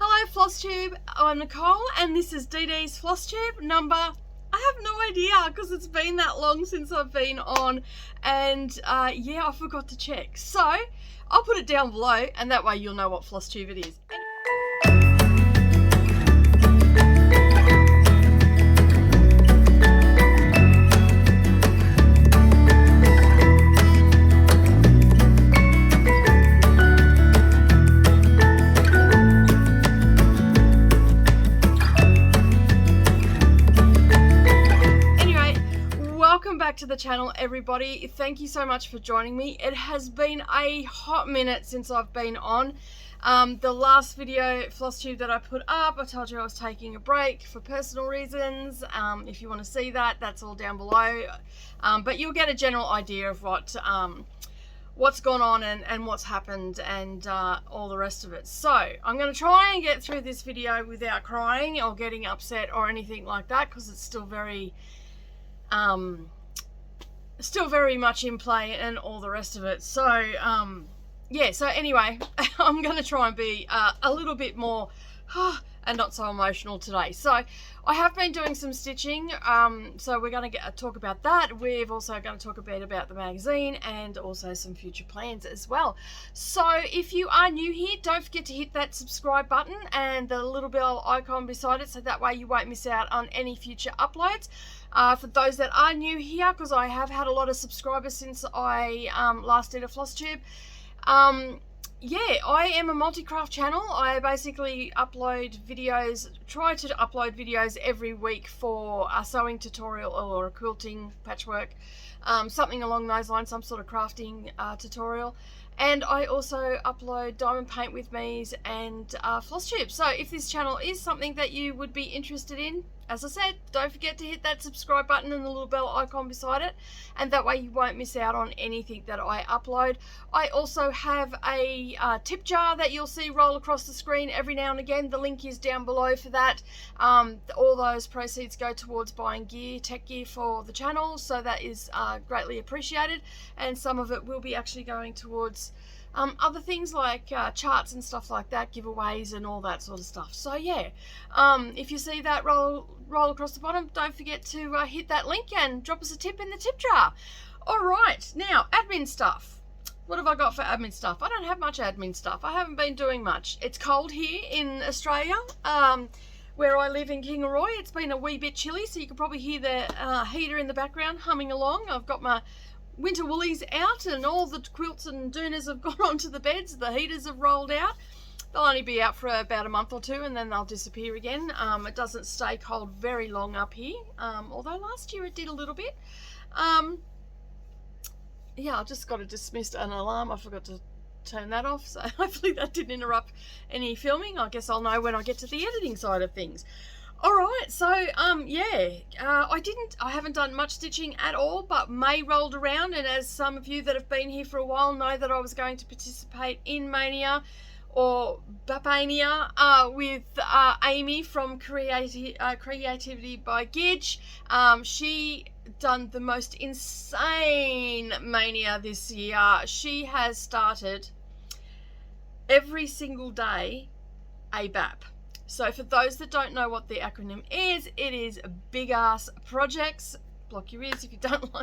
Hello Flosstube, I'm Nicole and this is DDs Flosstube number, I have no idea because it's been that long since I've been on and yeah, I forgot to check. So I'll put it down below and that way you'll know what Flosstube it is. Back to the channel, everybody. Thank you so much for joining me. It has been a hot minute since I've been on. The last video Flosstube that I put up, I told you I was taking a break for personal reasons. If you want to see that, that's all down below. But you'll get a general idea of what's gone on and what's happened and all the rest of it. So I'm going to try and get through this video without crying or getting upset or anything like that, because it's still very much in play and all the rest of it. So yeah, so anyway, I'm going to try and be a little bit more and not so emotional today. So I have been doing some stitching, so we're going to talk about that. We're also going to talk a bit about the magazine and also some future plans as well. So if you are new here, don't forget to hit that subscribe button and the little bell icon beside it, so that way you won't miss out on any future uploads. For those that are new here, because I have had a lot of subscribers since I last did a Flosstube, yeah, I am a multi-craft channel. I basically upload videos, try to upload videos every week for a sewing tutorial or a quilting, patchwork, something along those lines, some sort of crafting tutorial. And I also upload diamond paint with me's and Flosstube. So if this channel is something that you would be interested in, as I said, don't forget to hit that subscribe button and the little bell icon beside it, and that way you won't miss out on anything that I upload. I also have a tip jar that you'll see roll across the screen every now and again. The link is down below for that. All those proceeds go towards buying gear, tech gear for the channel, so that is greatly appreciated, and some of it will be actually going towards other things like charts and stuff like that, giveaways and all that sort of stuff. So yeah, if you see that roll across the bottom, don't forget to hit that link and drop us a tip in the tip jar. All right, now admin stuff. What have I got for admin stuff? I don't have much admin stuff. I haven't been doing much. It's cold here in Australia, where I live in Kingaroy. It's been a wee bit chilly, so you can probably hear the heater in the background humming along. I've got my winter woolies out and all the quilts and doonas have gone onto the beds. The heaters have rolled out. They'll only be out for about a month or two and then they'll disappear again. It doesn't stay cold very long up here, although last year it did a little bit. Yeah, I just got to dismiss an alarm. I forgot to turn that off, so hopefully that didn't interrupt any filming. I guess I'll know when I get to the editing side of things. All right, so yeah, I haven't done much stitching at all, but May rolled around, and as some of you that have been here for a while know, that I was going to participate in Mania or Bapania with Amy from Creativity by Gidge. She done the most insane Mania this year. She has started every single day a BAP. So for those that don't know what the acronym is, it is Big Ass Projects. Block your ears if you don't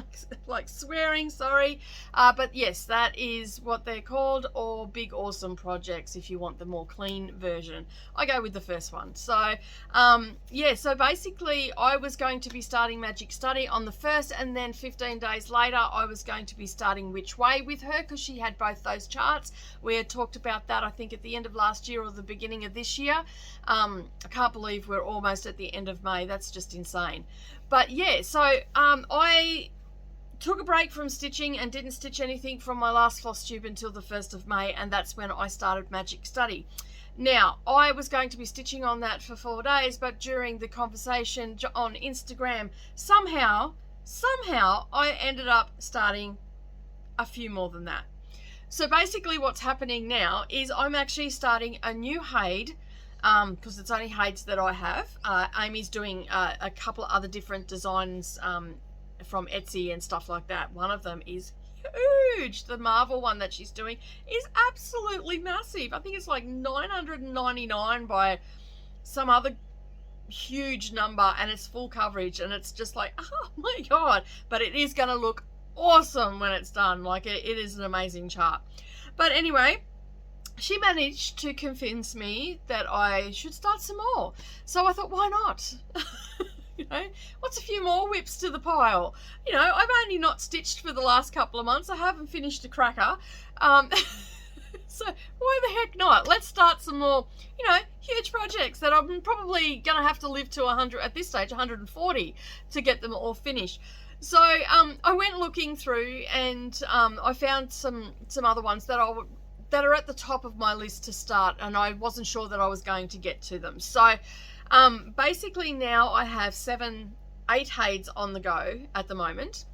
like swearing, sorry. But yes, that is what they're called, or Big Awesome Projects if you want the more clean version. I go with the first one. So yeah, so basically I was going to be starting Magic Study on the 1st, and then 15 days later I was going to be starting Which Way with her, because she had both those charts. We had talked about that, I think, at the end of last year or the beginning of this year. I can't believe we're almost at the end of May. That's just insane. But yeah, so I took a break from stitching and didn't stitch anything from my last Flosstube until the 1st of May, and that's when I started Magic Study. Now, I was going to be stitching on that for 4 days, but during the conversation on Instagram, somehow I ended up starting a few more than that. So basically what's happening now is I'm actually starting a new HAID, because it's only HAIDs that I have. Amy's doing a couple of other different designs from Etsy and stuff like that. One of them is huge. The Marvel one that she's doing is absolutely massive. I think it's like 999 by some other huge number, and it's full coverage, and it's just like, oh my god. But it is going to look awesome when it's done. Like, it is an amazing chart. But anyway, she managed to convince me that I should start some more. So I thought, why not? You know, what's a few more whips to the pile? You know, I've only not stitched for the last couple of months. I haven't finished a cracker. So why the heck not? Let's start some more, you know, huge projects that I'm probably going to have to live to 100, at this stage, 140 to get them all finished. So I went looking through, and I found some other ones that are at the top of my list to start, and I wasn't sure that I was going to get to them. So basically now I have 8 heids on the go at the moment.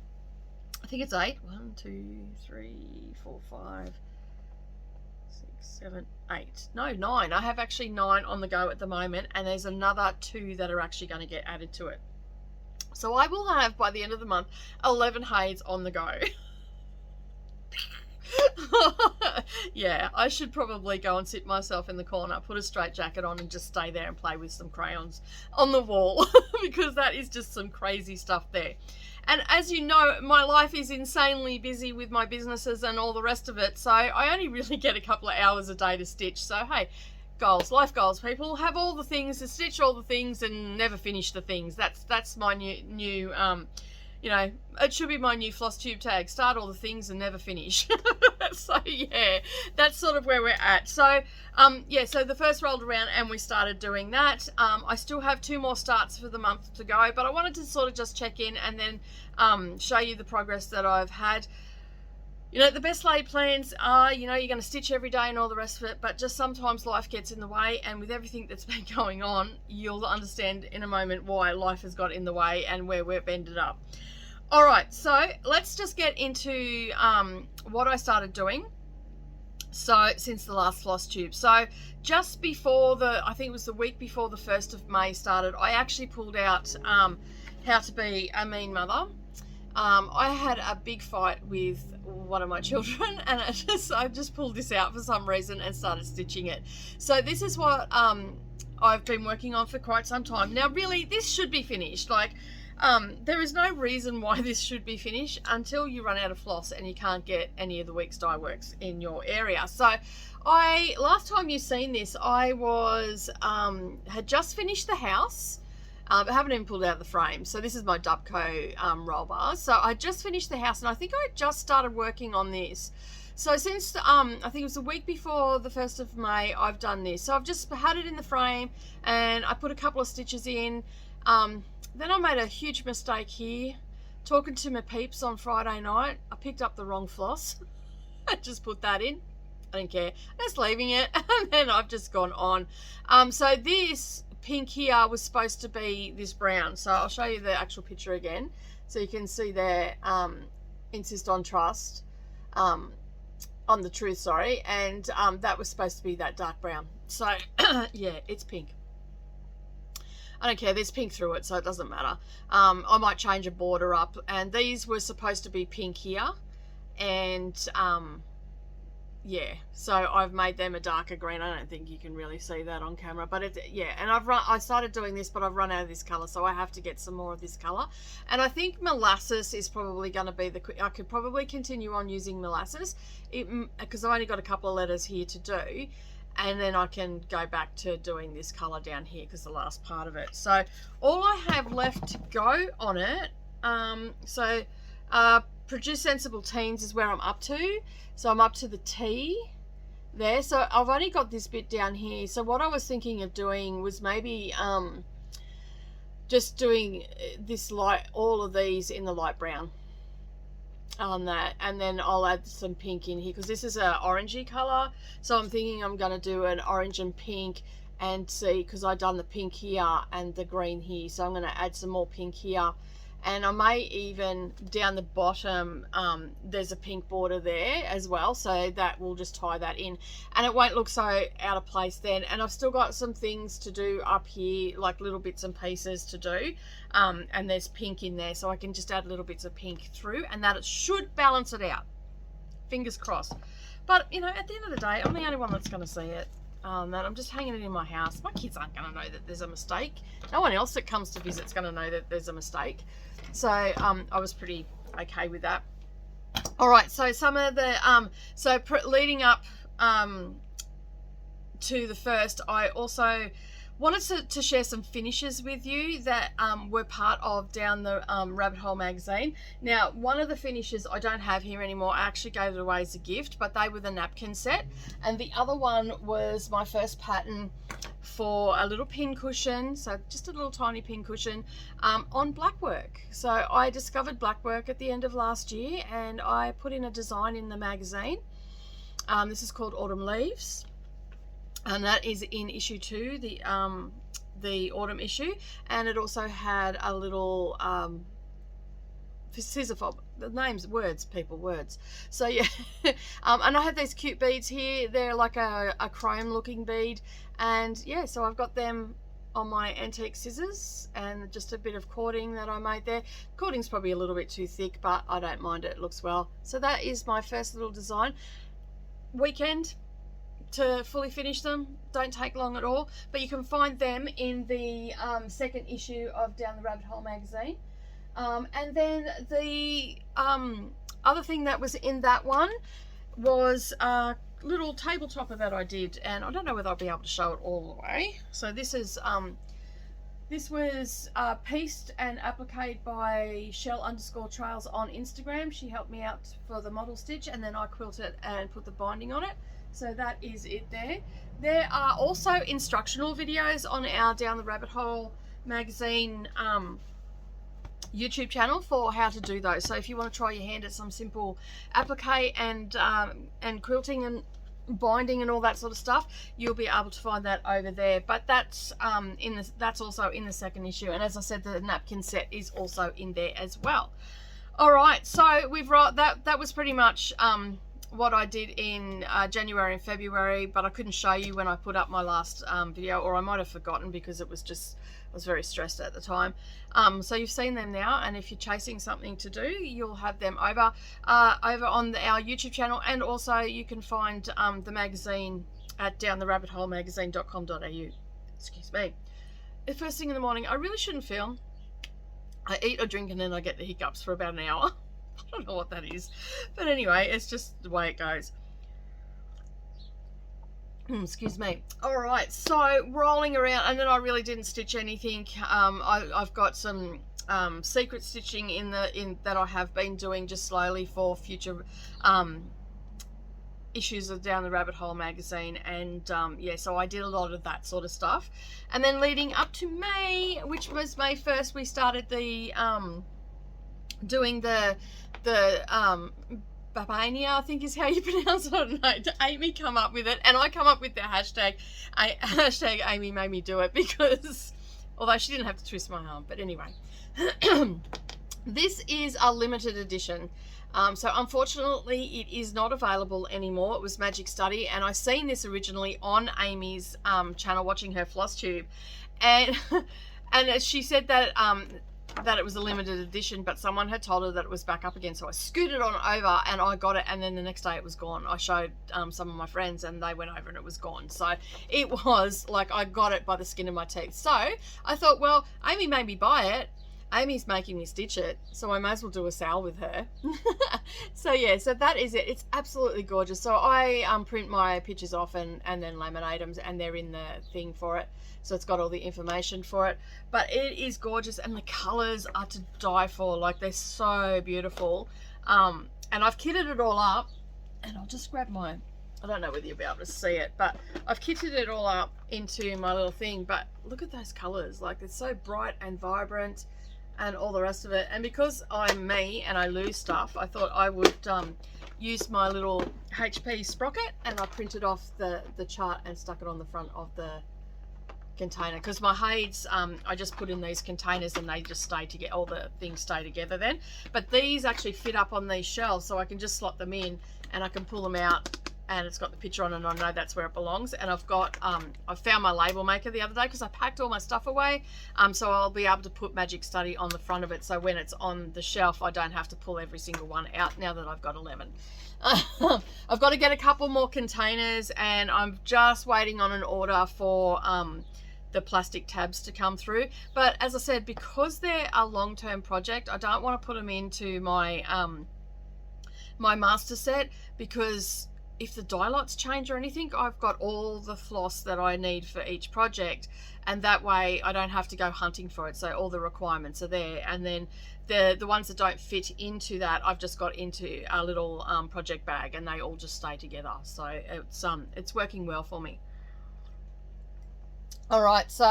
I think it's 8. 1, 2, 3, 4, 5, 6, 7, 8. No, 9. I have actually 9 on the go at the moment, and there's another 2 that are actually going to get added to it. So I will have, by the end of the month, 11 heids on the go. Yeah, I should probably go and sit myself in the corner, put a straight jacket on, and just stay there and play with some crayons on the wall, because that is just some crazy stuff there. And as you know, my life is insanely busy with my businesses and all the rest of it, so I only really get a couple of hours a day to stitch. So hey, goals, life goals, people. Have all the things, to stitch all the things and never finish the things. That's my new you know, it should be my new Flosstube tag. Start all the things and never finish. So yeah, that's sort of where we're at. So yeah, so the first rolled around and we started doing that. I still have 2 more starts for the month to go, but I wanted to sort of just check in and then show you the progress that I've had. You know, the best laid plans are, you know, you're going to stitch every day and all the rest of it, but just sometimes life gets in the way, and with everything that's been going on, you'll understand in a moment why life has got in the way and where we've ended up. All right, so let's just get into what I started doing. So since the last Flosstube. So just before I think it was the week before the 1st of May started, I actually pulled out How to Be a Mean Mother. I had a big fight with one of my children, and I just pulled this out for some reason and started stitching it. So this is what I've been working on for quite some time. Now really, this should be finished. Like, there is no reason why this should be finished until you run out of floss and you can't get any of the week's dye works in your area. So last time you've seen this, I had just finished the house. I haven't even pulled out the frame. So this is my Dubco roll bar. So I just finished the house, and I think I just started working on this. So since I think it was the week before the 1st of May, I've done this. So I've just had it in the frame, and I put a couple of stitches in. Then I made a huge mistake here. Talking to my peeps on Friday night, I picked up the wrong floss. I just put that in. I didn't care. Just leaving it, and then I've just gone on. So this pink here was supposed to be this brown. So I'll show you the actual picture again. So you can see there, insist on trust, on the truth, sorry. And that was supposed to be that dark brown. So yeah, it's pink. I don't care, there's pink through it, so it doesn't matter. I might change a border up, and these were supposed to be pink here, and yeah, so I've made them a darker green. I don't think you can really see that on camera, but yeah, and I started doing this, but I've run out of this color, so I have to get some more of this color. And I think molasses is probably going to be I could probably continue on using molasses, because I've only got a couple of letters here to do. And then I can go back to doing this color down here, because the last part of it. So all I have left to go on it, Produce Sensible Teens is where I'm up to. So I'm up to the T there. So I've only got this bit down here. So what I was thinking of doing was maybe just doing this all of these in the light brown on that, and then I'll add some pink in here, because this is a orangey color. So I'm thinking I'm going to do an orange and pink, and see, because I've done the pink here and the green here, so I'm going to add some more pink here. And I may even, down the bottom, there's a pink border there as well, so that will just tie that in, and it won't look so out of place then. And I've still got some things to do up here, like little bits and pieces to do, and there's pink in there, so I can just add little bits of pink through, and that it should balance it out. fingers crossed. But, you know, at the end of the day, I'm the only one that's going to see it. That I'm just hanging it in my house. My kids aren't going to know that there's a mistake. No one else that comes to visit is going to know that there's a mistake. So I was pretty okay with that. All right, so some of the leading up to the first, I also wanted to share some finishes with you that were part of Down the Rabbit Hole magazine. Now, one of the finishes I don't have here anymore. I actually gave it away as a gift, but they were the napkin set. And the other one was my first pattern for a little pin cushion, so just a little tiny pin cushion on blackwork. So I discovered blackwork at the end of last year, and I put in a design in the magazine. This is called Autumn Leaves. And that is in issue 2, the autumn issue, and it also had a little scissor fob. The names, words, people, words. So yeah, and I have these cute beads here. They're like a chrome looking bead, and yeah, so I've got them on my antique scissors, and just a bit of cording that I made there. Cording's probably a little bit too thick, but I don't mind it. It looks well. So that is my first little design. Weekend to fully finish them, don't take long at all, but you can find them in the second issue of Down the Rabbit Hole magazine. And then the other thing that was in that one was a little table topper that I did, and I don't know whether I'll be able to show it all the way. So this is this was pieced and appliqued by Shell_Trails on Instagram. She helped me out for the model stitch, and then I quilted and put the binding on it. So that is it there. There are also instructional videos on our Down the Rabbit Hole magazine YouTube channel for how to do those. So if you want to try your hand at some simple applique and quilting and binding and all that sort of stuff, you'll be able to find that over there. But that's that's also in the second issue. And as I said, the napkin set is also in there as well. All right, so we've that was pretty much what I did in January and February, but I couldn't show you when I put up my last video, or I might have forgotten because I was very stressed at the time. So you've seen them now, and if you're chasing something to do, you'll have them over on our YouTube channel, and also you can find the magazine at downtherabbitholemagazine.com.au. Excuse me. The first thing in the morning, I really shouldn't film. I eat or drink and then I get the hiccups for about an hour. I don't know what that is, but anyway, it's just the way it goes. Excuse me. All right, so rolling around, and then I really didn't stitch anything. I've got some secret stitching in that I have been doing just slowly for future issues of Down the Rabbit Hole magazine, and yeah, so I did a lot of that sort of stuff. And then leading up to May, which was May 1st, we started the doing the Babania, I think is how you pronounce it. I don't know. Amy come up with it, and I come up with the hashtag. Hashtag Amy made me do it, because although she didn't have to twist my arm, but anyway. This is a limited edition. So unfortunately it is not available anymore. It was Magic Study, and I seen this originally on Amy's channel, watching her Flosstube, and she said that that it was a limited edition, but someone had told her that it was back up again, so I scooted on over and I got it, and then the next day it was gone. I showed some of my friends and they went over and it was gone. So it was like I got it by the skin of my teeth. So I thought, well, Amy made me buy it, Amy's making me stitch it, so I may as well do a sale with her. So yeah, so that is it. It's absolutely gorgeous. So I print my pictures off and then laminate them, and they're in the thing for it. So it's got all the information for it, but it is gorgeous, and the colors are to die for. Like, they're so beautiful. And I've kitted it all up, and I'll just grab my, I don't know whether you'll be able to see it, but I've kitted it all up into my little thing. But look at those colors, like they're so bright and vibrant and all the rest of it. And because I'm me and I lose stuff, I thought I would use my little HP sprocket, and I printed off the chart and stuck it on the front of the container, because my heids I just put in these containers and they just stay together, all the things stay together then. But these actually fit up on these shelves, so I can just slot them in and I can pull them out and it's got the picture on, and I know that's where it belongs. And I've got I found my label maker the other day because I packed all my stuff away, so I'll be able to put Magic Study on the front of it, so when it's on the shelf I don't have to pull every single one out now that I've got 11. I've got to get a couple more containers, and I'm just waiting on an order for the plastic tabs to come through. But as I said, because they're a long-term project, I don't want to put them into my my master set, because if the die lots change or anything, I've got all the floss that I need for each project, and that way I don't have to go hunting for it. So all the requirements are there, and then the ones that don't fit into that, I've just got into a little project bag, and they all just stay together. So it's working well for me. All right, so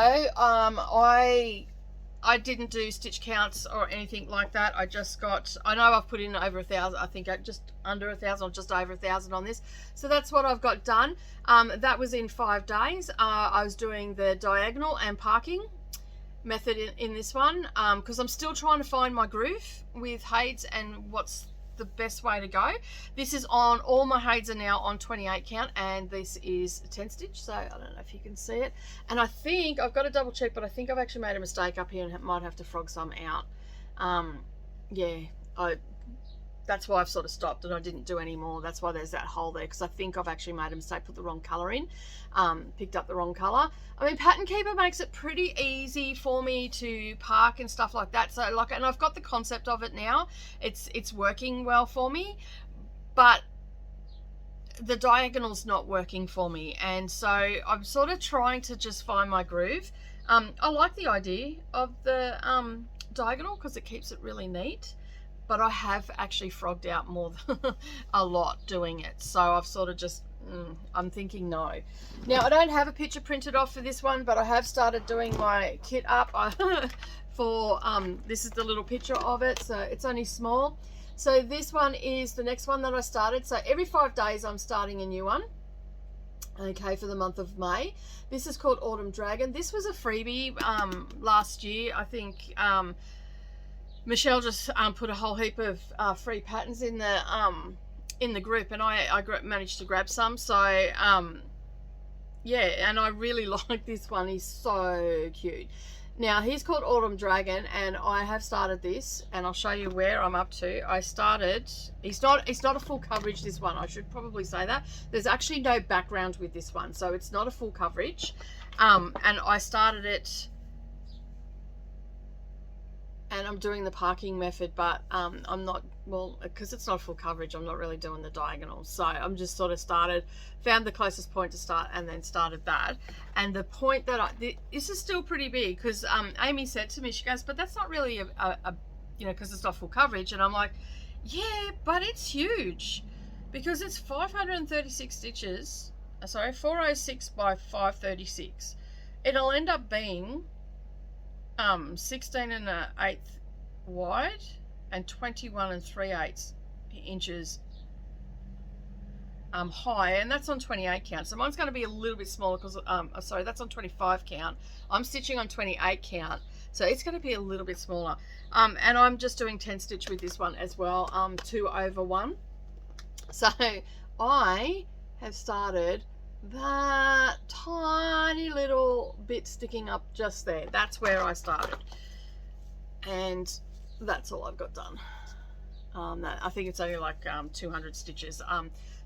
I didn't do stitch counts or anything like that. I just got, I know I've put in over 1,000, I think just under 1,000 or just over 1,000 on this. So that's what I've got done. That was in 5 days. I was doing the diagonal and parking method in this one, because I'm still trying to find my groove with heights and what's the best way to go. This is on, all my heights are now on 28 count, and this is 10 stitch, so I don't know if you can see it. And I think I've got to double check, but I think I've actually made a mistake up here and might have to frog some out. Yeah, that's why I've sort of stopped and I didn't do any more. That's why there's that hole there, because I think I've actually made a mistake, put the wrong color in, picked up the wrong color. I mean, Pattern Keeper makes it pretty easy for me to park and stuff like that. So like, and I've got the concept of it now. It's working well for me, but the diagonal's not working for me, and so I'm sort of trying to just find my groove. I like the idea of the diagonal because it keeps it really neat, but I have actually frogged out more than a lot doing it. So I've sort of just, I'm thinking no. Now I don't have a picture printed off for this one, but I have started doing my kit up for, this is the little picture of it. So it's only small. So this one is the next one that I started. So every 5 days I'm starting a new one. Okay, for the month of May. This is called Autumn Dragon. This was a freebie last year. I think Michelle just put a whole heap of free patterns in the group, and I managed to grab some. So yeah, and I really like this one. He's so cute. Now he's called Autumn Dragon, and I have started this, and I'll show you where I'm up to. I started, it's not a full coverage, this one, I should probably say that. There's actually no background with this one, so it's not a full coverage. And I started it, and I'm doing the parking method, but I'm not, well, because it's not full coverage, I'm not really doing the diagonals. So I'm just sort of found the closest point to start, and then started that. And the point that this is still pretty big, because Amy said to me, she goes, but that's not really a you know, because it's not full coverage. And I'm like, yeah, but it's huge, because it's 536 stitches, sorry, 406 by 536. It'll end up being 16 1/8 wide and 21 3/8 inches high, and that's on 28 count. So mine's going to be a little bit smaller because sorry, that's on 25 count. I'm stitching on 28 count, so it's going to be a little bit smaller. And I'm just doing 10 stitch with this one as well, 2/1. So I have started that tiny little bit sticking up just there. That's where I started, and that's all I've got done. I think it's only like 200 stitches.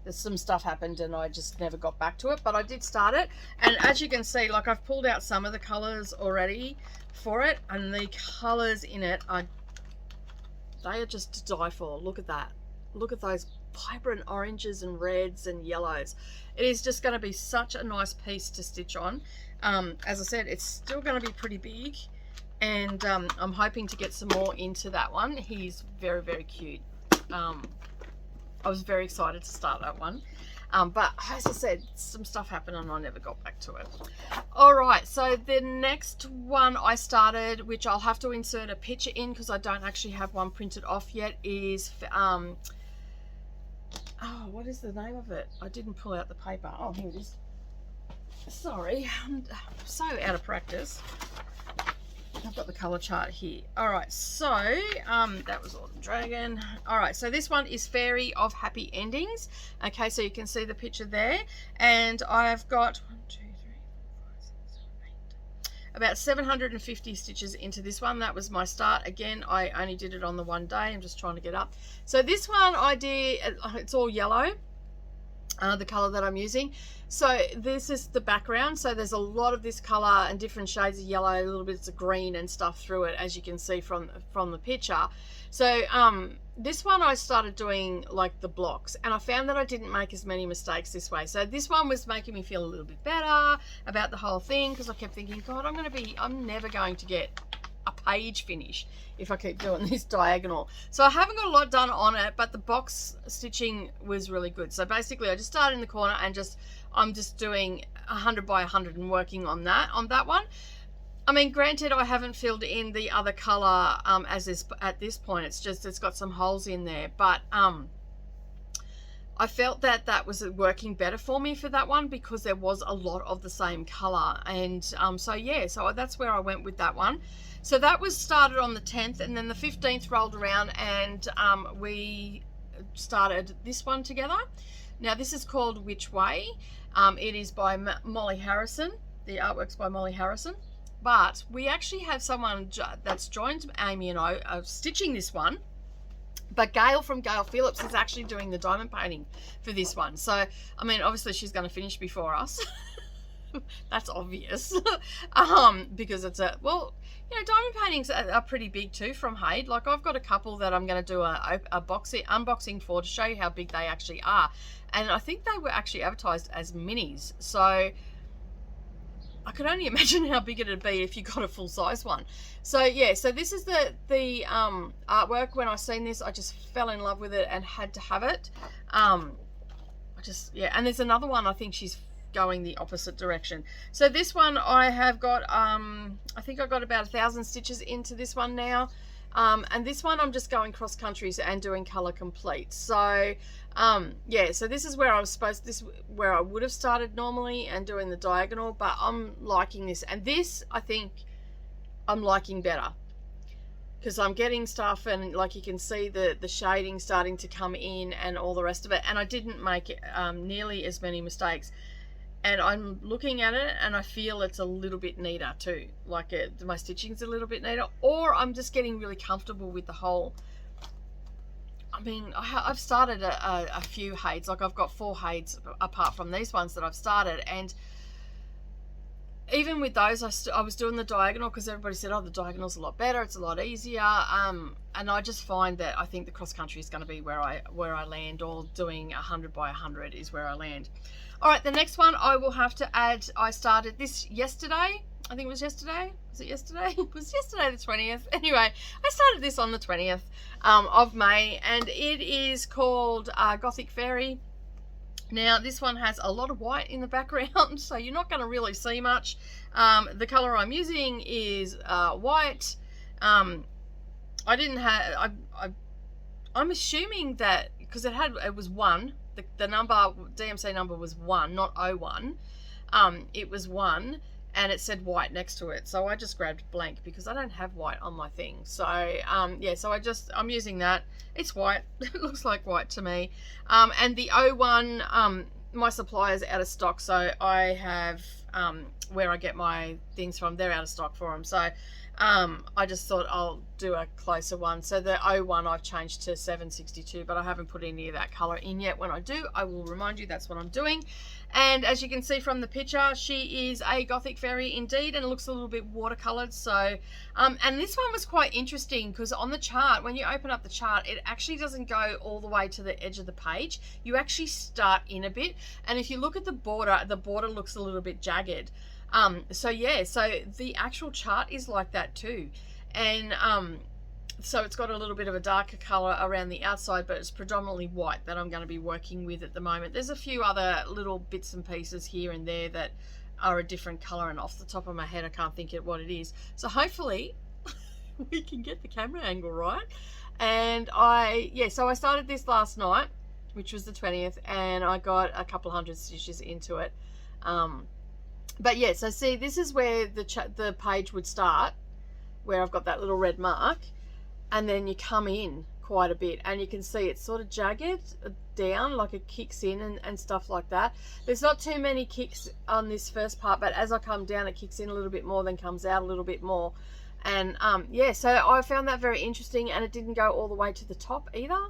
There's some stuff happened and I just never got back to it, but I did start it. And as you can see, like, I've pulled out some of the colors already for it, and the colors in it they are just to die for. Look at that. Look at those vibrant oranges and reds and yellows. It is just going to be such a nice piece to stitch on. As I said, it's still going to be pretty big, and I'm hoping to get some more into that one. He's very, very cute. I was very excited to start that one, but as I said, some stuff happened and I never got back to it. All right, so the next one I started, which I'll have to insert a picture in because I don't actually have one printed off yet, is oh, what is the name of it? I didn't pull out the paper. Oh, here it is. Sorry, I'm so out of practice. I've got the color chart here. All right, so that was Autumn Dragon. All right, so this one is Fairy of Happy Endings. Okay, so you can see the picture there, and I've got 1, 2, 3, 4, 5, 6, 7, 8, about 750 stitches into this one. That was my start. Again, I only did it on the one day. I'm just trying to get up. So this one I did, it's all yellow. The color that I'm using. So this is the background, so there's a lot of this color and different shades of yellow, a little bits of green and stuff through it, as you can see from the picture. So this one I started doing like the blocks, and I found that I didn't make as many mistakes this way. So this one was making me feel a little bit better about the whole thing, because I kept thinking, God, I'm never going to get a page finished if I keep doing this diagonal. So I haven't got a lot done on it, but the box stitching was really good. So basically I just started in the corner and I'm just doing 100 by 100 and working on that one. I mean, granted, I haven't filled in the other color at this point. It's got some holes in there, but I felt that was working better for me for that one, because there was a lot of the same color. And so yeah, so that's where I went with that one. So that was started on the 10th, and then the 15th rolled around, and we started this one together. Now this is called Which Way. It is by Molly Harrison. The artwork's by Molly Harrison. But we actually have someone that's joined Amy and I stitching this one. But Gail from Gail Phillips is actually doing the diamond painting for this one. So, I mean, obviously she's going to finish before us. That's obvious. Because it's well, you know, diamond paintings are pretty big too from Haid. Like, I've got a couple that I'm going to do a unboxing for, to show you how big they actually are. And I think they were actually advertised as minis. So I could only imagine how big it'd be if you got a full size one. So yeah, so this is the artwork. When I seen this, I just fell in love with it and had to have it. Yeah, and there's another one, I think she's going the opposite direction. So this one I have got, I think I got about 1,000 stitches into this one now. And this one I'm just going cross countries and doing color complete. So yeah, so this is where I was where I would have started normally and doing the diagonal, but I'm liking this, and this I think I'm liking better, because I'm getting stuff, and like you can see the shading starting to come in and all the rest of it, and I didn't make it, nearly as many mistakes. And I'm looking at it and I feel it's a little bit neater too. Like my stitching's a little bit neater, or I'm just getting really comfortable with the whole. I mean, I've started a few Haids. Like, I've got 4 Haids apart from these ones that I've started. And even with those, I was doing the diagonal, because everybody said, oh, the diagonal's a lot better, it's a lot easier. And I just find that I think the cross country is going to be where I land, or doing 100 by 100 is where I land. All right, the next one I will have to add. I started this yesterday. I think it was yesterday. Was it yesterday? It was yesterday the 20th. Anyway, I started this on the 20th of May, and it is called Gothic Fairy. Now, this one has a lot of white in the background, so you're not going to really see much. The color I'm using is white. I didn't have. I'm assuming that because it was 1. The number, DMC number was 1, not 01. It was 1, and it said white next to it. So I just grabbed blank because I don't have white on my thing. So yeah, so I'm using that. It's white. It looks like white to me. And the 01, my supplier's out of stock, so I have where I get my things from, they're out of stock for them. So I just thought I'll do a closer one. So the 01 I've changed to 762, but I haven't put any of that color in yet. When I do, I will remind you that's what I'm doing. And as you can see from the picture, she is a Gothic Fairy indeed, and it looks a little bit watercolored. So and this one was quite interesting, because on the chart, when you open up the chart, it actually doesn't go all the way to the edge of the page. You actually start in a bit, and if you look at the border looks a little bit jagged. So yeah, so the actual chart is like that too. And so it's got a little bit of a darker color around the outside, but it's predominantly white that I'm going to be working with at the moment. There's a few other little bits and pieces here and there that are a different color, and off the top of my head I can't think of what it is. So hopefully we can get the camera angle right. And so I started this last night, which was the 20th, and I got a couple hundred stitches into it. But yeah, so see, this is where the page would start, where I've got that little red mark, and then you come in quite a bit and you can see it's sort of jagged down, like it kicks in and stuff like that. There's not too many kicks on this first part, but as I come down it kicks in a little bit more, then comes out a little bit more. And yeah, so I found that very interesting, and it didn't go all the way to the top either.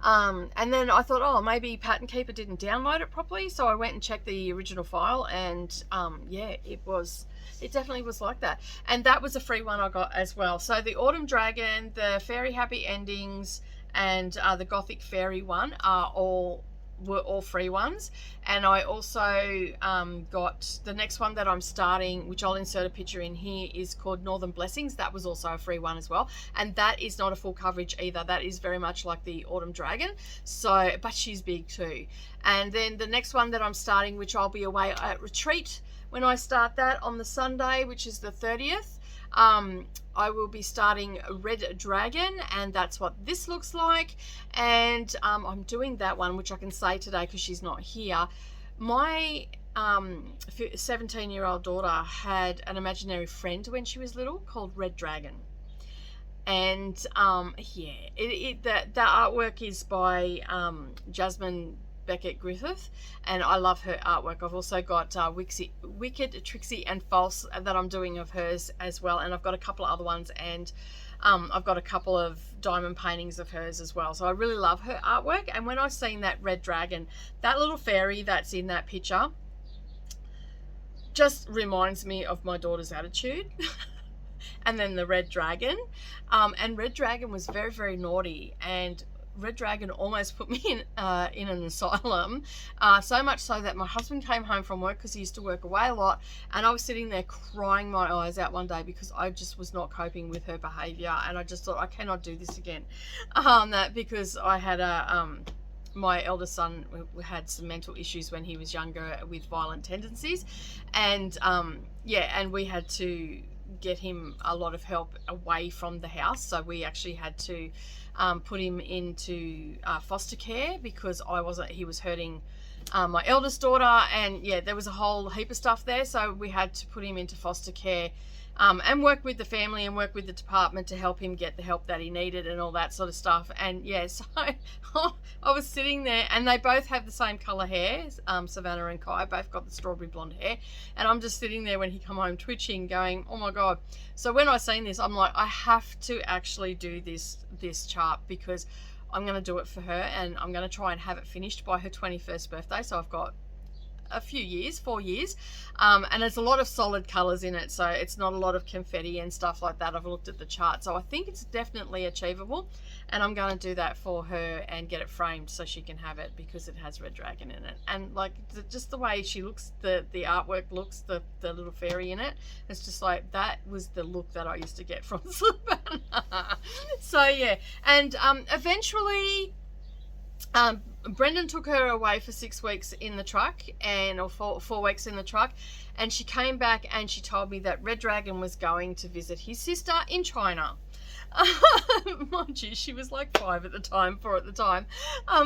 And then I thought, oh, maybe Pattern Keeper didn't download it properly, so I went and checked the original file, and yeah, it definitely was like that. And that was a free one I got as well. So the Autumn Dragon, the Fairy Happy Endings, and the Gothic Fairy one were all free ones. And I also got the next one that I'm starting, which I'll insert a picture in here, is called Northern Blessings. That was also a free one as well, and that is not a full coverage either. That is very much like the Autumn Dragon, so, but she's big too. And then the next one that I'm starting, which I'll be away at retreat when I start that on the Sunday, which is the 30th, I will be starting Red Dragon, and that's what this looks like. And I'm doing that one, which I can say today because she's not here. My 17-year-old daughter had an imaginary friend when she was little called Red Dragon. And yeah, the artwork is by Jasmine Beckett Griffith, and I love her artwork. I've also got Wicked, Trixie and False that I'm doing of hers as well, and I've got a couple of other ones, and I've got a couple of diamond paintings of hers as well. So I really love her artwork. And when I've seen that Red Dragon, that little fairy that's in that picture just reminds me of my daughter's attitude. And then the Red Dragon, and Red Dragon was very, very naughty, and Red Dragon almost put me in an asylum, so much so that my husband came home from work, because he used to work away a lot, and I was sitting there crying my eyes out one day because I just was not coping with her behaviour, and I just thought, I cannot do this again. Because I had my eldest son had some mental issues when he was younger with violent tendencies, and yeah, and we had to get him a lot of help away from the house, so we actually had to put him into foster care because he was hurting my eldest daughter, and yeah, there was a whole heap of stuff there, so we had to put him into foster care and work with the family and work with the department to help him get the help that he needed and all that sort of stuff. And yeah, so I was sitting there, and they both have the same colour hair, Savannah and Kai both got the strawberry blonde hair, and I'm just sitting there when he come home twitching, going, oh my god. So when I seen this, I'm like, I have to actually do this chart, because I'm going to do it for her, and I'm going to try and have it finished by her 21st birthday. So I've got a few years, 4 years, and there's a lot of solid colors in it, so it's not a lot of confetti and stuff like that. I've looked at the chart, so I think it's definitely achievable, and I'm going to do that for her and get it framed so she can have it, because it has Red Dragon in it. And like just the way she looks, the artwork looks, the little fairy in it, it's just like, that was the look that I used to get from Savannah. So yeah, and eventually Brendan took her away for 6 weeks in the truck, or 4 weeks in the truck, and she came back and she told me that Red Dragon was going to visit his sister in China. Mind you, she was like 4 at the time.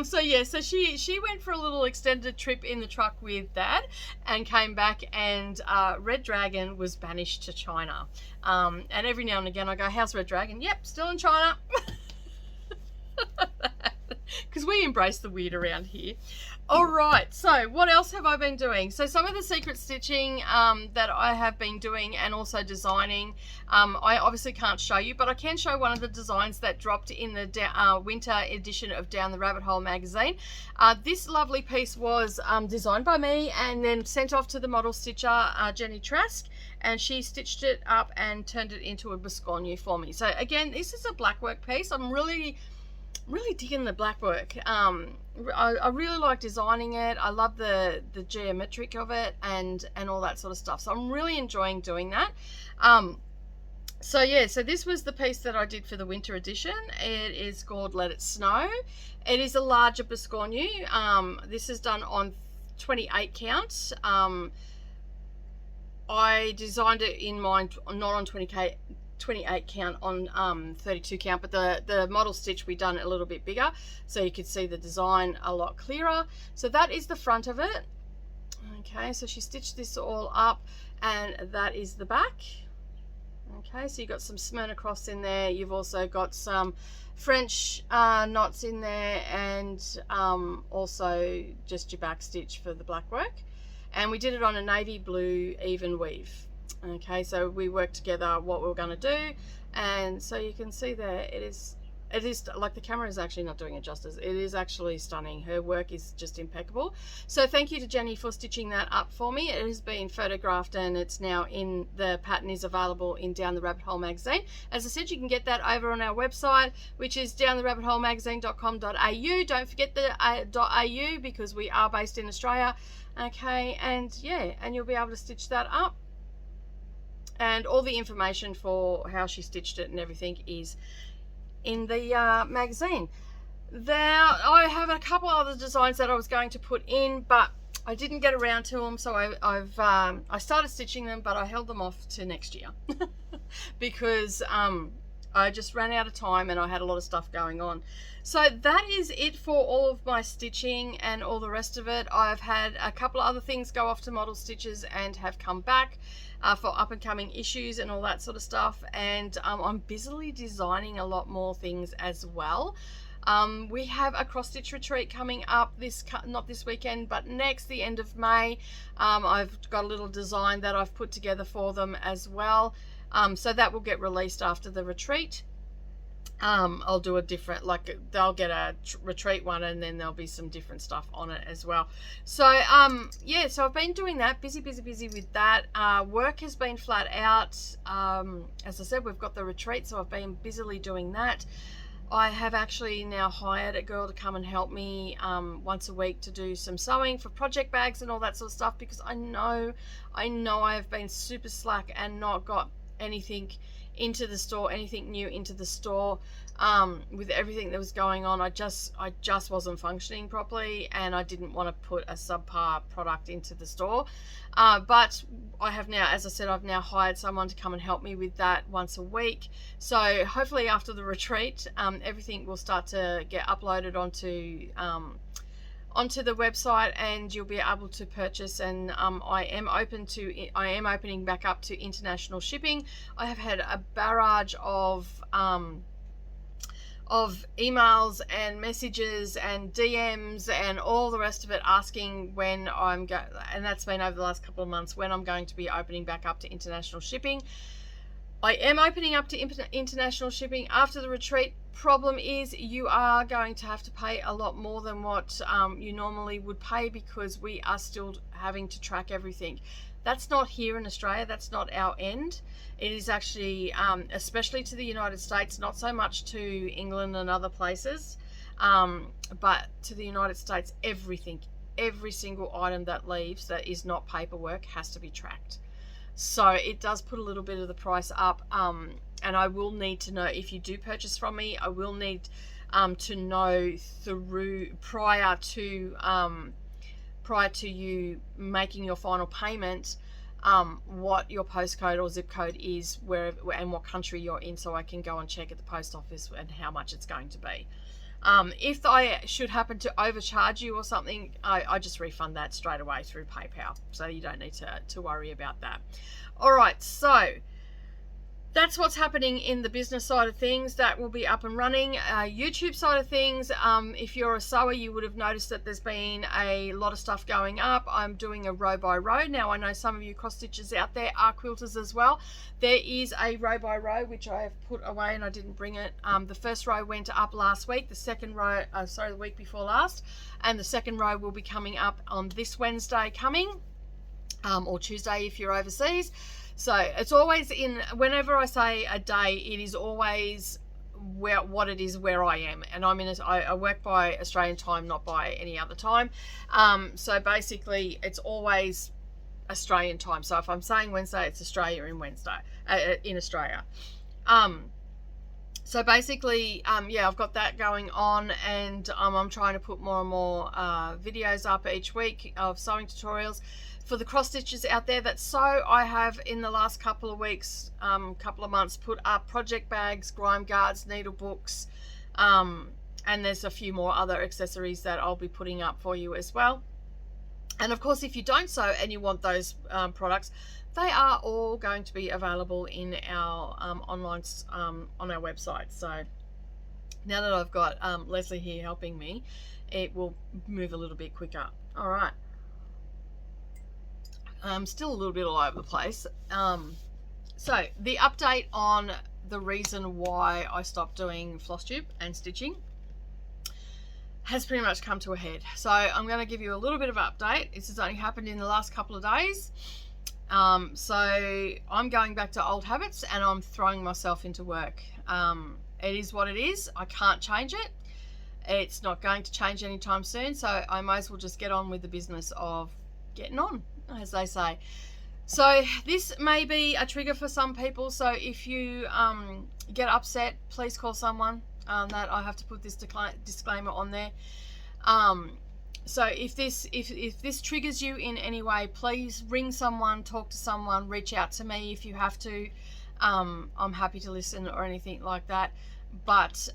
So yeah, so she went for a little extended trip in the truck with Dad and came back, and Red Dragon was banished to China. And every now and again I go, how's Red Dragon? Yep, still in China. Because we embrace the weird around here. All right, so what else have I been doing? So some of the secret stitching that I have been doing, and also designing, I obviously can't show you, but I can show one of the designs that dropped in the winter edition of Down the Rabbit Hole magazine. This lovely piece was designed by me and then sent off to the model stitcher, Jenny Trask, and she stitched it up and turned it into a biscogne for me. So again, this is a blackwork piece. I'm really digging the black work. I really like designing it. I love the geometric of it and all that sort of stuff, so I'm really enjoying doing that. So yeah, so this was the piece that I did for the winter edition. It is called Let It Snow. It is a larger biscogne. This is done on 28 count. I designed it in mind, not on 28 count, on 32 count, but the model stitch we done a little bit bigger, so you could see the design a lot clearer. So that is the front of it. Okay, so she stitched this all up, and that is the back. Okay, so you've got some Smyrna cross in there. You've also got some French knots in there, and also just your back stitch for the black work. And we did it on a navy blue even weave. Okay, so we worked together what we were going to do, and so you can see there it is like, the camera is actually not doing it justice. It is actually stunning. Her work is just impeccable. So thank you to Jenny for stitching that up for me. It has been photographed and it's now in, the pattern is available in Down the Rabbit Hole magazine. As I said, you can get that over on our website, which is downtherabbitholemagazine.com.au. Don't forget the .au, because we are based in Australia. Okay, and yeah, and you'll be able to stitch that up. And all the information for how she stitched it and everything is in the magazine. Now, I have a couple other designs that I was going to put in, but I didn't get around to them, so I started stitching them, but I held them off to next year because I just ran out of time and I had a lot of stuff going on. So that is it for all of my stitching and all the rest of it. I've had a couple of other things go off to model stitches and have come back for up and coming issues and all that sort of stuff. And I'm busily designing a lot more things as well. We have a cross stitch retreat coming up not this weekend, but next, the end of May. I've got a little design that I've put together for them as well. So that will get released after the retreat. I'll do a different, like, they'll get a retreat one and then there'll be some different stuff on it as well. So yeah, so I've been doing that, busy with that. Work has been flat out. As I said, we've got the retreat, so I've been busily doing that. I have actually now hired a girl to come and help me once a week to do some sewing for project bags and all that sort of stuff, because I know I have been super slack and not got anything into the store, anything new into the store. With everything that was going on, I just wasn't functioning properly, and I didn't want to put a subpar product into the store. But I have now, as I said, I've now hired someone to come and help me with that once a week. So hopefully after the retreat, everything will start to get uploaded onto the website, and you'll be able to purchase. And I am opening back up to international shipping. I have had a barrage of emails and messages and DMs and all the rest of it asking when I'm going, and that's been over the last couple of months, when I'm going to be opening back up to international shipping. I am opening up to international shipping after the retreat. Problem is, you are going to have to pay a lot more than what you normally would pay, because we are still having to track everything. That's not here in Australia. That's not our end. It is actually, especially to the United States, not so much to England and other places, but to the United States, everything, every single item that leaves that is not paperwork has to be tracked. So it does put a little bit of the price up, and I will need to know, if you do purchase from me, I will need to know prior to you making your final payment, what your postcode or zip code is, and what country you're in, so I can go and check at the post office and how much it's going to be. If I should happen to overcharge you or something, I just refund that straight away through PayPal, so you don't need to worry about that. All right, so that's what's happening in the business side of things. That will be up and running. YouTube side of things, if you're a sewer, you would have noticed that there's been a lot of stuff going up. I'm doing a row by row. Now, I know some of you cross stitchers out there are quilters as well. There is a row by row, which I have put away and I didn't bring it. The first row went up last week. The second row, the week before last. And the second row will be coming up on this Wednesday coming, or Tuesday if you're overseas. So it's always whenever I say a day, it is always what it is where I am, and I work by Australian time, not by any other time. So basically it's always Australian time. So if I'm saying Wednesday, it's Australia in Australia. So basically, yeah, I've got that going on, and I'm trying to put more and more videos up each week of sewing tutorials. For the cross stitches out there that sew, I have in the last couple of weeks, couple of months, put up project bags, grime guards, needle books, and there's a few more other accessories that I'll be putting up for you as well. And of course, if you don't sew and you want those products, they are all going to be available in our online on our website. So now that I've got Leslie here helping me, it will move a little bit quicker. All right. Still a little bit all over the place. So the update on the reason why I stopped doing Flosstube and stitching has pretty much come to a head. So I'm going to give you a little bit of an update. This has only happened in the last couple of days. So I'm going back to old habits and I'm throwing myself into work. It is what it is. I can't change it. It's not going to change anytime soon. So I might as well just get on with the business of getting on, as they say. So this may be a trigger for some people. So if you get upset, please call someone. That I have to put this disclaimer on there. So if this triggers you in any way, please ring someone, talk to someone, reach out to me if you have to. I'm happy to listen or anything like that. But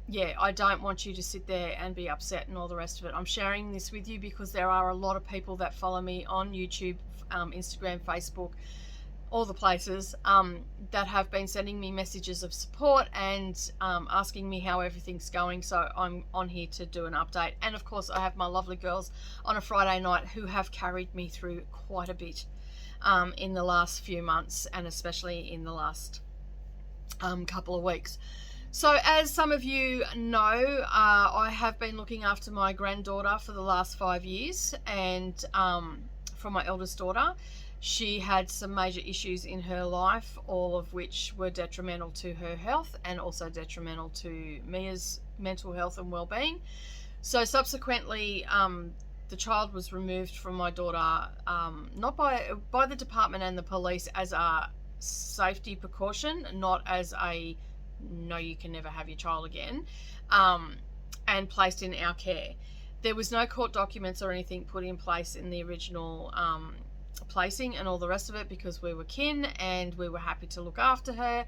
yeah, I don't want you to sit there and be upset and all the rest of it. I'm sharing this with you because there are a lot of people that follow me on YouTube, Instagram, Facebook, all the places, that have been sending me messages of support and asking me how everything's going. So I'm on here to do an update. And of course I have my lovely girls on a Friday night who have carried me through quite a bit in the last few months, and especially in the last couple of weeks. So as some of you know, I have been looking after my granddaughter for the last 5 years, and from my eldest daughter, she had some major issues in her life, all of which were detrimental to her health and also detrimental to Mia's mental health and well-being. So subsequently, the child was removed from my daughter, not by the department and the police as a safety precaution, not as a no, you can never have your child again, and placed in our care. There was no court documents or anything put in place in the original placing and all the rest of it, because we were kin and we were happy to look after her.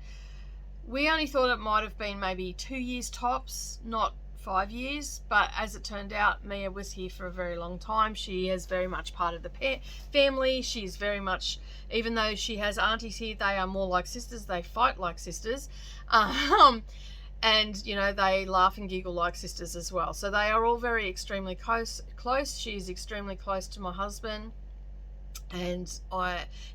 We only thought it might have been maybe 2 years tops, not 5 years, but as it turned out, Mia was here for a very long time. She is very much part of the family. She's very much, even though she has aunties here, they are more like sisters. They fight like sisters, and you know, they laugh and giggle like sisters as well. So they are all very extremely close. She's extremely close to my husband, and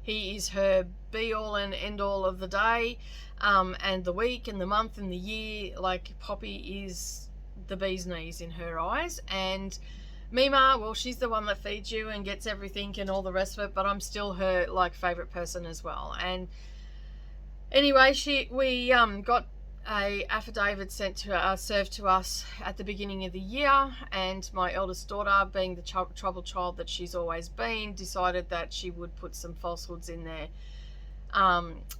he is her be all and end all of the day, and the week and the month and the year. Like, Poppy is the bee's knees in her eyes. And Mima, well, she's the one that feeds you and gets everything and all the rest of it, but I'm still her like favorite person as well. And anyway, we got a affidavit sent to served to us at the beginning of the year, and my eldest daughter, being the troubled child that she's always been, decided that she would put some falsehoods in there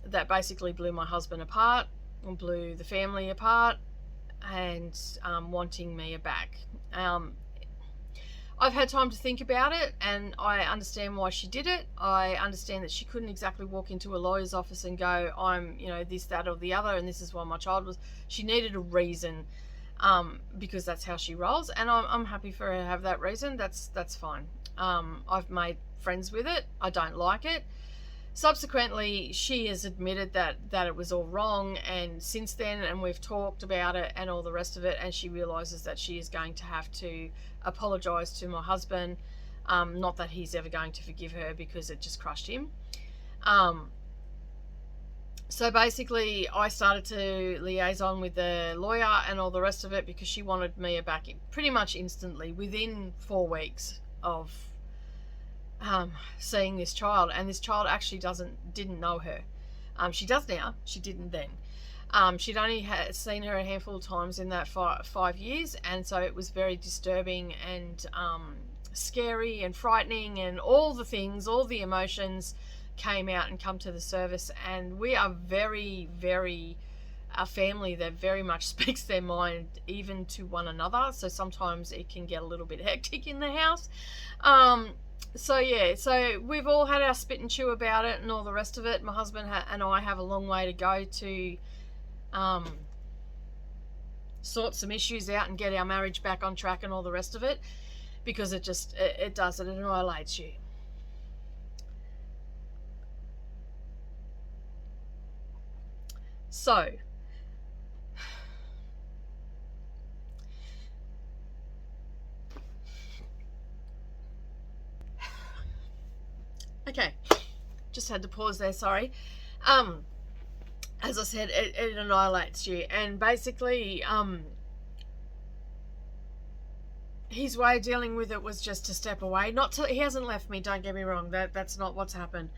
that basically blew my husband apart and blew the family apart, and wanting Mia back. I've had time to think about it, and I understand why she did it. I understand that she couldn't exactly walk into a lawyer's office and go, I'm, you know, this, that, or the other, and this is why my child was. She needed a reason, because that's how she rolls, and I'm happy for her to have that reason. That's fine. I've made friends with it. I don't like it. Subsequently, she has admitted that it was all wrong, and since then, and we've talked about it and all the rest of it, and she realizes that she is going to have to apologize to my husband. Not that he's ever going to forgive her, because it just crushed him. So basically, I started to liaison with the lawyer and all the rest of it, because she wanted Mia back pretty much instantly, within 4 weeks of seeing this child. And this child actually didn't know her. She does now. She didn't then. She'd only seen her a handful of times in that 5 years, and so it was very disturbing and scary and frightening, and all the things, all the emotions came out and come to the surface. And we are very, very a family that very much speaks their mind even to one another, so sometimes it can get a little bit hectic in the house. So yeah, so we've all had our spit and chew about it and all the rest of it. My husband and I have a long way to go to sort some issues out and get our marriage back on track and all the rest of it. because it just, it does, it annihilates you. So, okay, just had to pause there, sorry. As I said, it annihilates you, and basically, his way of dealing with it was just to step away. Not to, he hasn't left me, don't get me wrong, that's not what's happened.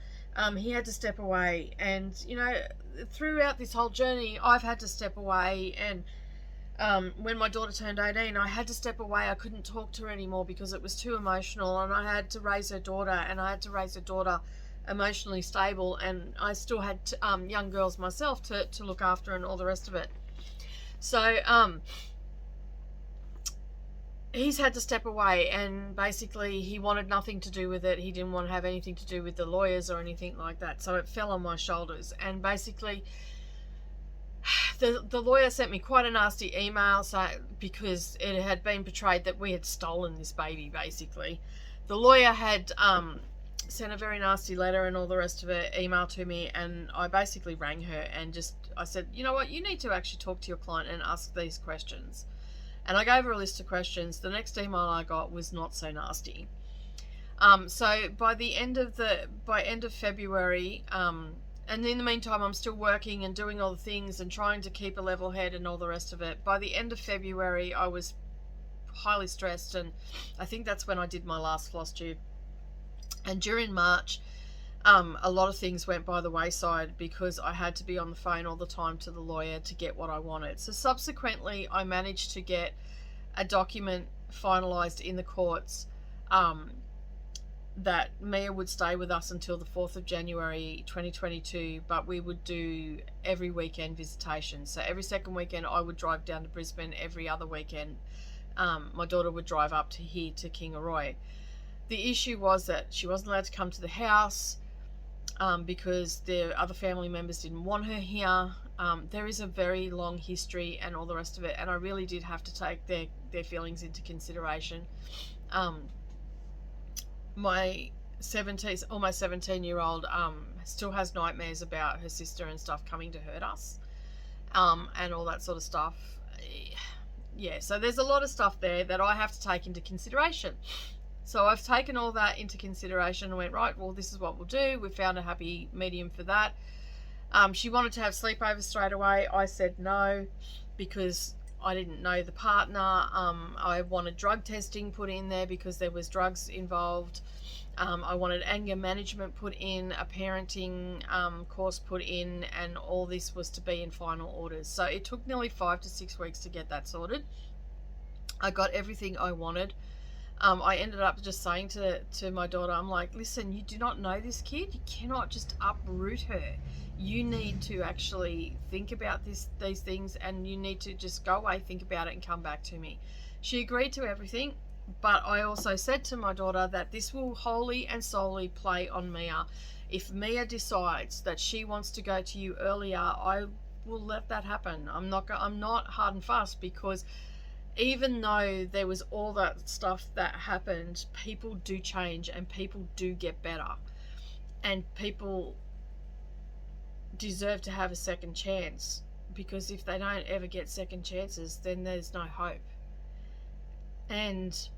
He had to step away, and, you know, throughout this whole journey, I've had to step away, and when my daughter turned 18, I had to step away. I couldn't talk to her anymore because it was too emotional, and I had to raise her daughter, and I had to raise her daughter emotionally stable, and I still had young girls myself to look after and all the rest of it. So he's had to step away, and basically he wanted nothing to do with it. He didn't want to have anything to do with the lawyers or anything like that, so it fell on my shoulders. And basically the lawyer sent me quite a nasty email, so because it had been portrayed that we had stolen this baby. Basically the lawyer had sent a very nasty letter and all the rest of it, email to me, and I basically rang her and I said, you know what, you need to actually talk to your client and ask these questions. And I gave her a list of questions. The next email I got was not so nasty. So by end of February, and in the meantime I'm still working and doing all the things and trying to keep a level head and all the rest of it. By the end of February I was highly stressed, and I think that's when I did my last floss tube. And during March, a lot of things went by the wayside because I had to be on the phone all the time to the lawyer to get what I wanted. So subsequently I managed to get a document finalised in the courts that Mia would stay with us until the 4th of January 2022, but we would do every weekend visitation. So every second weekend I would drive down to Brisbane. Every other weekend my daughter would drive up to here to Kingaroy. The issue was that she wasn't allowed to come to the house because the other family members didn't want her here. There is a very long history and all the rest of it, and I really did have to take their feelings into consideration. My almost 17-year-old still has nightmares about her sister and stuff coming to hurt us, and all that sort of stuff. Yeah, so there's a lot of stuff there that I have to take into consideration. So I've taken all that into consideration and went, right, well, this is what we'll do. We found a happy medium for that. She wanted to have sleepovers straight away. I said no because I didn't know the partner. I wanted drug testing put in there because there was drugs involved. I wanted anger management put in, a parenting course put in, and all this was to be in final orders. So it took nearly 5 to 6 weeks to get that sorted. I got everything I wanted. I ended up just saying to my daughter, I'm like, listen, you do not know this kid. You cannot just uproot her. You need to actually think about these things, and you need to just go away, think about it, and come back to me. She agreed to everything, but I also said to my daughter that this will wholly and solely play on Mia. If Mia decides that she wants to go to you earlier, I will let that happen. I'm not hard and fast, because even though there was all that stuff that happened, people do change and people do get better, and people deserve to have a second chance, because if they don't ever get second chances, then there's no hope. And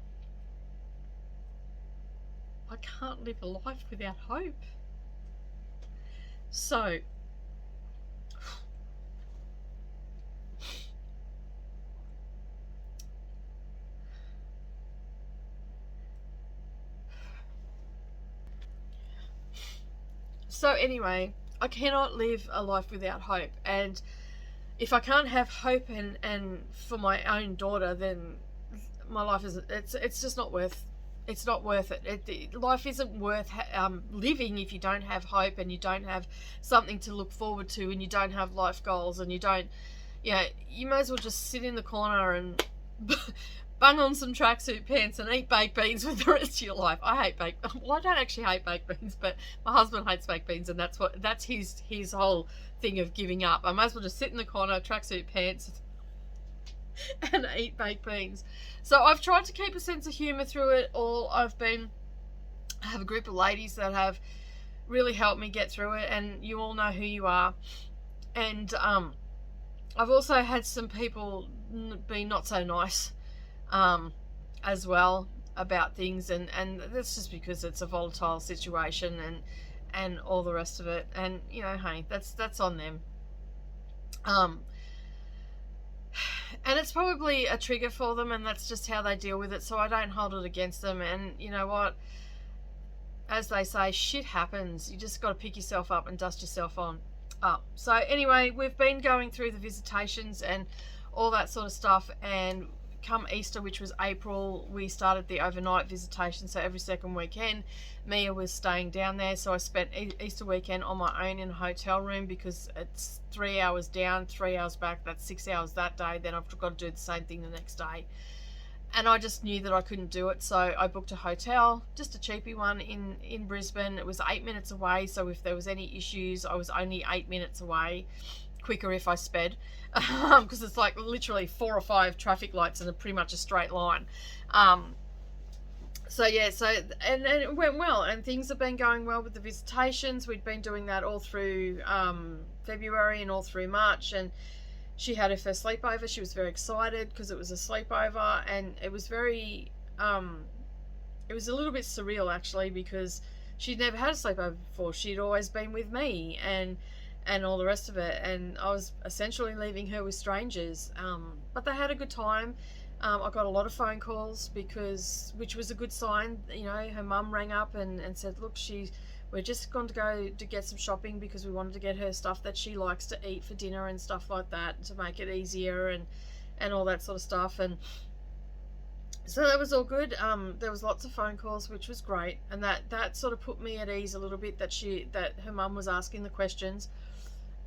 I can't live a life without hope. So anyway, I cannot live a life without hope, and if I can't have hope and for my own daughter, then my life is it's just not worth it. Life isn't worth living if you don't have hope, and you don't have something to look forward to, and you don't have life goals, and you don't, you may as well just sit in the corner and bung on some tracksuit pants and eat baked beans with the rest of your life. I don't actually hate baked beans, but my husband hates baked beans, and that's his whole thing of giving up. I might as well just sit in the corner, tracksuit pants, and eat baked beans. So I've tried to keep a sense of humour through it all. I have a group of ladies that have really helped me get through it, and you all know who you are. And I've also had some people be not so nice as well about things, and that's just because it's a volatile situation and all the rest of it. And you know, hey, that's on them. And it's probably a trigger for them, and that's just how they deal with it, so I don't hold it against them. And you know what, as they say, shit happens. You just got to pick yourself up and dust yourself up. So anyway, we've been going through the visitations and all that sort of stuff, and come Easter, which was April, we started the overnight visitation. So every second weekend Mia was staying down there, so I spent Easter weekend on my own in a hotel room, because it's 3 hours down, 3 hours back. That's 6 hours that day. Then I've got to do the same thing the next day, and I just knew that I couldn't do it, so I booked a hotel, just a cheapy one in Brisbane. It was 8 minutes away, so if there was any issues, I was only 8 minutes away, quicker if I sped, because it's like literally 4 or 5 traffic lights in pretty much a straight line. So yeah, and it went well, and things have been going well with the visitations. We'd been doing that all through February and all through March, and she had her first sleepover. She was very excited because it was a sleepover, and it was very it was a little bit surreal actually, because she'd never had a sleepover before. She'd always been with me and all the rest of it, and I was essentially leaving her with strangers, but they had a good time. I got a lot of phone calls, which was a good sign. You know, her mum rang up and said, look, we're just going to go to get some shopping, because we wanted to get her stuff that she likes to eat for dinner and stuff like that, to make it easier and all that sort of stuff. And so that was all good. There was lots of phone calls, which was great, and that sort of put me at ease a little bit, that her mum was asking the questions.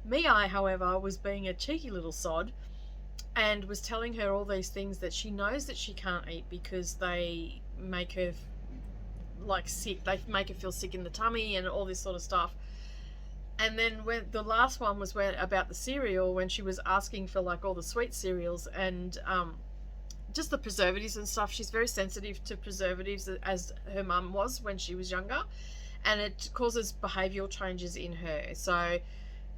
Mia, however, was being a cheeky little sod and was telling her all these things that she knows that she can't eat, because they make her like sick. They make her feel sick in the tummy and all this sort of stuff. And then when the last one was about the cereal, when she was asking for like all the sweet cereals and just the preservatives and stuff. She's very sensitive to preservatives, as her mum was when she was younger, and it causes behavioural changes in her. So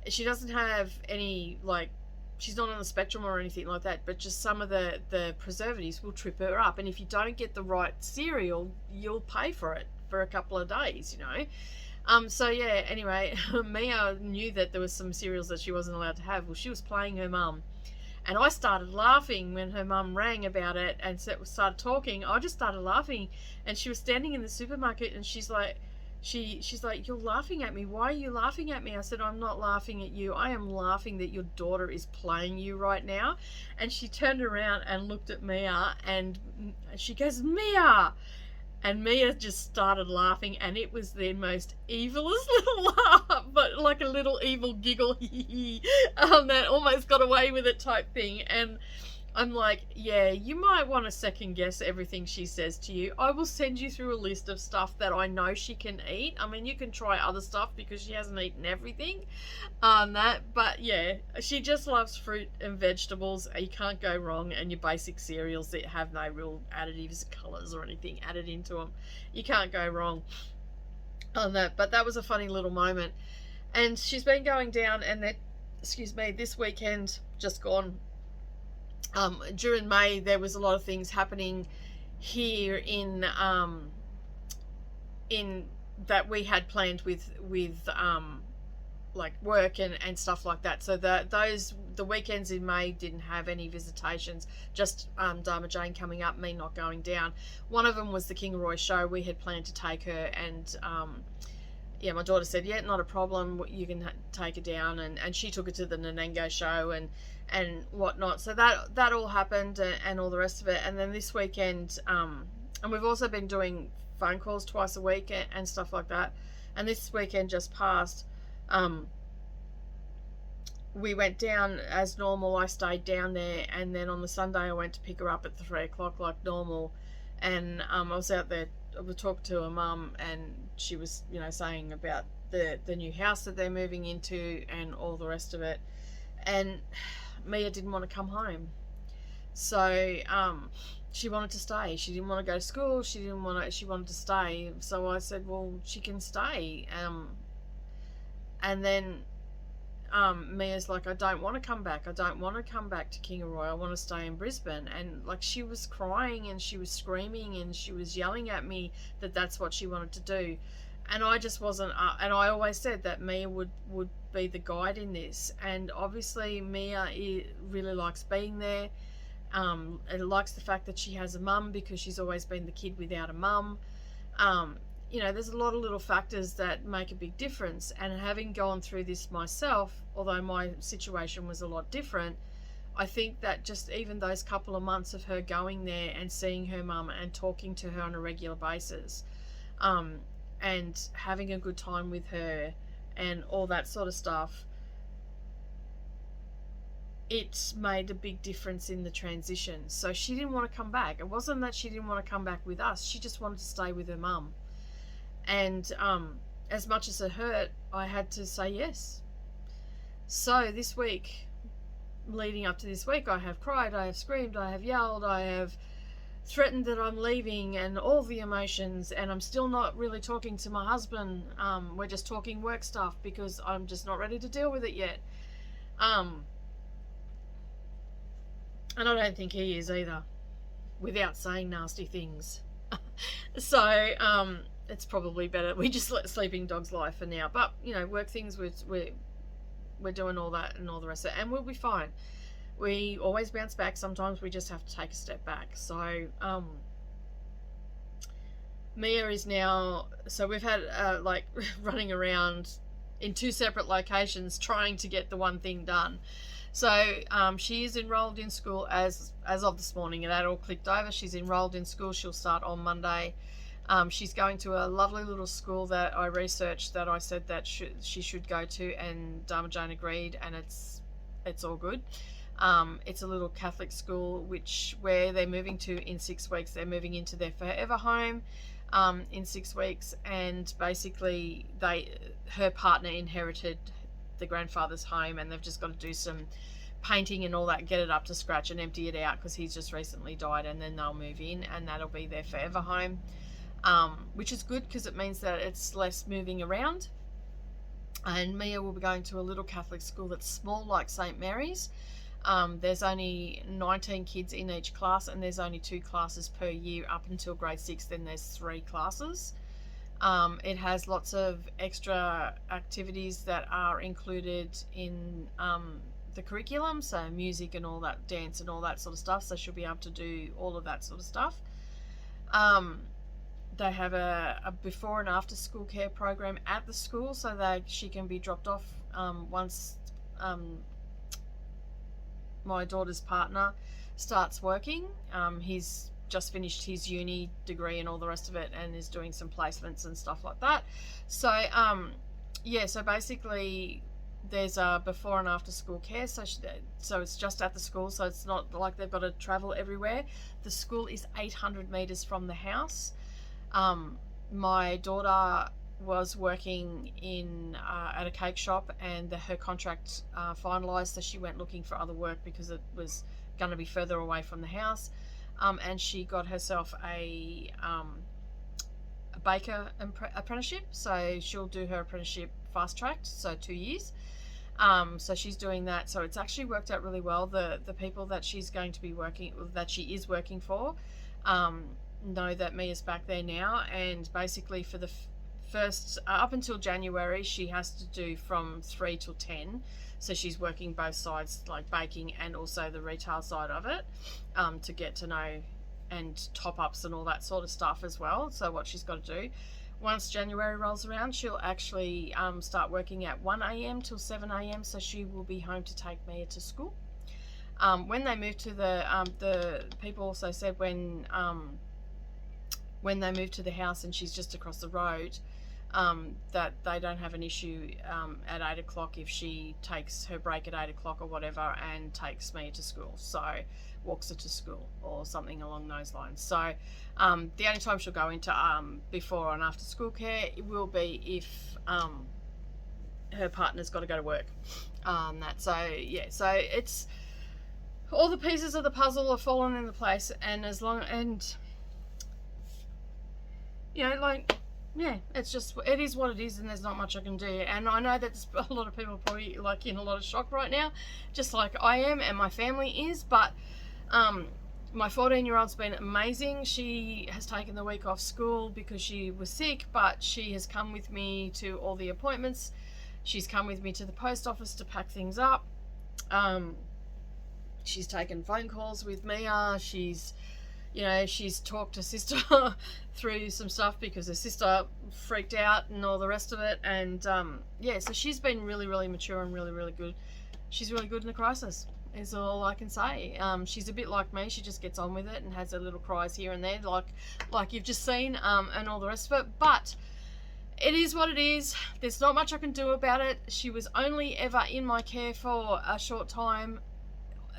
she doesn't have any, like, she's not on the spectrum or anything like that, but just some of the preservatives will trip her up, and if you don't get the right cereal, you'll pay for it for a couple of days, you know. So yeah, anyway, Mia knew that there was some cereals that she wasn't allowed to have. Well, she was playing her mum, and I started laughing when her mum rang about it and started talking. I just started laughing, and she was standing in the supermarket, and she's like, you're laughing at me. Why are you laughing at me? I said, I'm not laughing at you. I am laughing that your daughter is playing you right now. And she turned around and looked at Mia, and she goes, Mia! And Mia just started laughing, and it was the most evilest little laugh, but like a little evil giggle, that almost got away with it type thing. And I'm like, yeah, you might want to second guess everything she says to you. I will send you through a list of stuff that I know she can eat. I mean, you can try other stuff because she hasn't eaten everything on that. But yeah, she just loves fruit and vegetables. You can't go wrong. And your basic cereals that have no real additives, colours or anything added into them. You can't go wrong on that. But that was a funny little moment. And she's been going down, and this weekend just gone. During May, there was a lot of things happening here in that we had planned with like work and stuff like that. So the weekends in May didn't have any visitations, just Dharma Jane coming up, me not going down. One of them was the Kingaroy show. We had planned to take her, and yeah, my daughter said, yeah, not a problem, you can take her down, and she took her to the Nanango show and whatnot. So that all happened, and all the rest of it. And then this weekend, and we've also been doing phone calls twice a week and stuff like that. And this weekend just passed, we went down as normal. I stayed down there, and then on the Sunday I went to pick her up at 3 o'clock like normal. And I was out there, we talked to her mum, and she was, you know, saying about the new house that they're moving into and all the rest of it. And Mia didn't want to come home. So she wanted to stay. She didn't want to go to school. She wanted to stay. So I said, well, she can stay. And then Mia's like, I don't want to come back. I don't want to come back to Kingaroy. I want to stay in Brisbane. And like, she was crying and she was screaming and she was yelling at me that that's what she wanted to do. And I just wasn't, and I always said that Mia would be the guide in this. And obviously Mia really likes being there. And likes the fact that she has a mum, because she's always been the kid without a mum. You know, there's a lot of little factors that make a big difference. And having gone through this myself, although my situation was a lot different, I think that just even those couple of months of her going there and seeing her mum and talking to her on a regular basis, and having a good time with her and all that sort of stuff, it made a big difference in the transition. So she didn't want to come back. It wasn't that she didn't want to come back with us. She just wanted to stay with her mum. And as much as it hurt, I had to say yes. So this week, leading up to this week, I have cried, I have screamed, I have yelled, I have threatened that I'm leaving, and all the emotions, and I'm still not really talking to my husband. We're just talking work stuff because I'm just not ready to deal with it yet. And I don't think he is either, without saying nasty things. So it's probably better we just let sleeping dogs lie for now. But you know, work things, we're doing all that and all the rest of it, and we'll be fine. We always bounce back. Sometimes we just have to take a step back. So Mia is now, so we've had like running around in 2 separate locations trying to get the one thing done. So she is enrolled in school as of this morning, and that all clicked over. She's enrolled in school. She'll start on Monday. She's going to a lovely little school that I researched, that I said that she should go to, and Dharma Jane agreed, and it's all good. It's a little Catholic school where they're moving to in 6 weeks. They're moving into their forever home in 6 weeks, and basically her partner inherited the grandfather's home, and they've just got to do some painting and all that, get it up to scratch and empty it out because he's just recently died, and then they'll move in and that'll be their forever home, which is good because it means that it's less moving around. And Mia will be going to a little Catholic school that's small, like St. Mary's. There's only 19 kids in each class, and there's only 2 classes per year up until grade 6. Then there's 3 classes. It has lots of extra activities that are included in the curriculum, so music and all that, dance and all that sort of stuff, so she'll be able to do all of that sort of stuff. They have a before and after school care program at the school, so that she can be dropped off once my daughter's partner starts working. He's just finished his uni degree and all the rest of it, and is doing some placements and stuff like that. So yeah, so basically there's a before and after school care, so it's just at the school, so it's not like they've got to travel everywhere. The school is 800 meters from the house. My daughter was working in at a cake shop, and her contract finalized, so she went looking for other work because it was going to be further away from the house. And she got herself a baker apprenticeship, so she'll do her apprenticeship fast tracked, so 2 years. So she's doing that, so it's actually worked out really well. The people that she's going to be working, that she is working for, know that Mia's back there now, and basically for the first up until January she has to do from 3 till 10, so she's working both sides, like baking and also the retail side of it, to get to know, and top-ups and all that sort of stuff as well. So what she's got to do, once January rolls around, she'll actually start working at 1 a.m. till 7 a.m, so she will be home to take Mia to school. When they moved to the people also said when they moved to the house and she's just across the road, that they don't have an issue at 8 o'clock if she takes her break at 8 o'clock or whatever and takes Mia to school, so walks her to school or something along those lines. So the only time she'll go into before and after school care, it will be if her partner's got to go to work. So yeah, so it's all the pieces of the puzzle have fallen into place, and as long, and you know, like, yeah, it's just, it is what it is, and there's not much I can do. And I know that a lot of people are probably like in a lot of shock right now, just like I am and my family is, but my 14-year-old's been amazing. She has taken the week off school because she was sick, but she has come with me to all the appointments. She's come with me to the post office to pack things up. She's taken phone calls with Mia. She's, you know, she's talked to sister through some stuff because her sister freaked out and all the rest of it. And yeah, so she's been really, really mature and really, really good. She's really good in a crisis, is all I can say. She's a bit like me. She just gets on with it and has her little cries here and there, like you've just seen, and all the rest of it. But it is what it is. There's not much I can do about it. She was only ever in my care for a short time.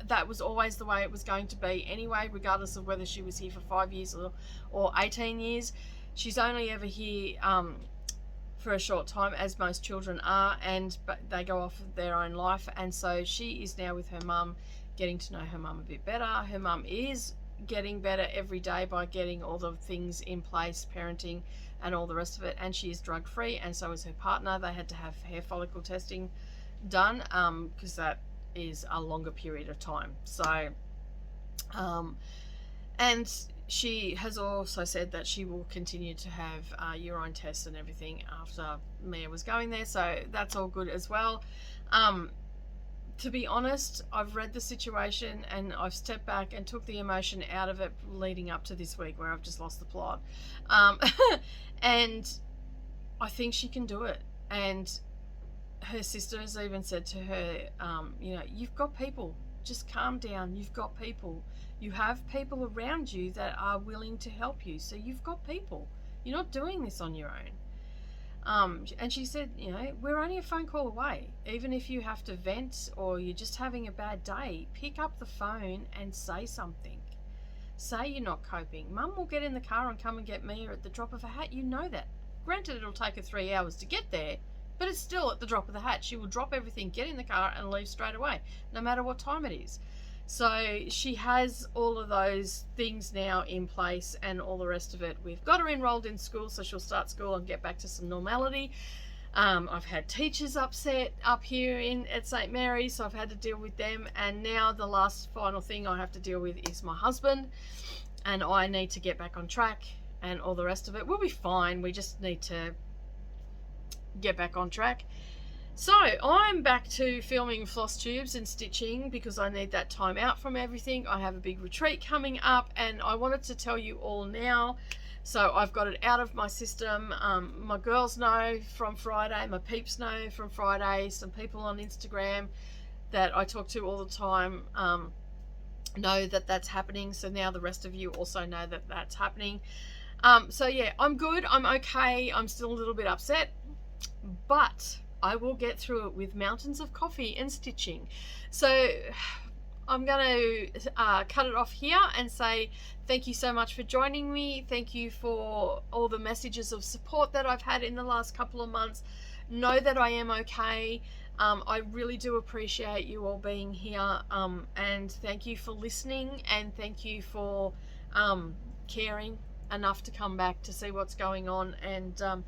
That was always the way it was going to be anyway, regardless of whether she was here for 5 years or 18 years. She's only ever here for a short time, as most children are, but they go off of their own life. And so she is now with her mum, getting to know her mum a bit better. Her mum is getting better every day by getting all the things in place, parenting and all the rest of it. And she is drug free, and so is her partner. They had to have hair follicle testing done because that is a longer period of time. So and she has also said that she will continue to have urine tests and everything after Mia was going there, so that's all good as well. To be honest, I've read the situation and I've stepped back and took the emotion out of it leading up to this week where I've just lost the plot. And I think she can do it. And her sister has even said to her, you know, you've got people, just calm down. You've got people. You have people around you that are willing to help you. So you've got people. You're not doing this on your own. And she said, you know, we're only a phone call away. Even if you have to vent or you're just having a bad day, pick up the phone and say something. Say you're not coping. Mum will get in the car and come and get Mia at the drop of a hat. You know that. Granted, it'll take her 3 hours to get there, but it's still at the drop of the hat. She will drop everything, get in the car and leave straight away, no matter what time it is. So she has all of those things now in place and all the rest of it. We've got her enrolled in school, so she'll start school and get back to some normality. I've had teachers upset up here at St. Mary's, so I've had to deal with them. And now the last final thing I have to deal with is my husband, and I need to get back on track and all the rest of it. We'll be fine. We just need to get back on track. So I'm back to filming floss tubes and stitching because I need that time out from everything. I have a big retreat coming up and I wanted to tell you all now, so I've got it out of my system. My girls know from Friday, my peeps know from Friday, some people on Instagram that I talk to all the time know that that's happening, so now the rest of you also know that that's happening. So yeah, I'm good, I'm okay. I'm still a little bit upset, but I will get through it with mountains of coffee and stitching. So I'm going to cut it off here and say thank you so much for joining me. Thank you for all the messages of support that I've had in the last couple of months. Know that I am okay. I really do appreciate you all being here, and thank you for listening, and thank you for caring enough to come back to see what's going on. And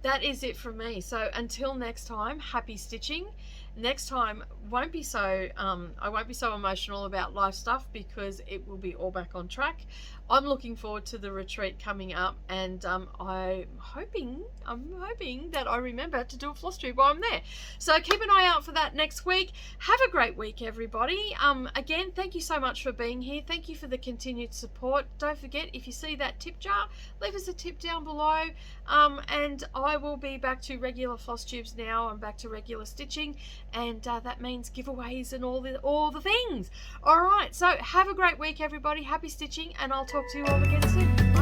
that is it from me. So until next time, happy stitching. Next time won't be so I won't be so emotional about life stuff because it will be all back on track. I'm looking forward to the retreat coming up, and I'm hoping that I remember to do a floss tube while I'm there. So keep an eye out for that next week. Have a great week, everybody. Again, thank you so much for being here. Thank you for the continued support. Don't forget, if you see that tip jar, leave us a tip down below. And I will be back to regular floss tubes now. I'm back to regular stitching, and that means giveaways and all the things. All right, so have a great week, everybody. Happy stitching, and I'll talk to you all again soon.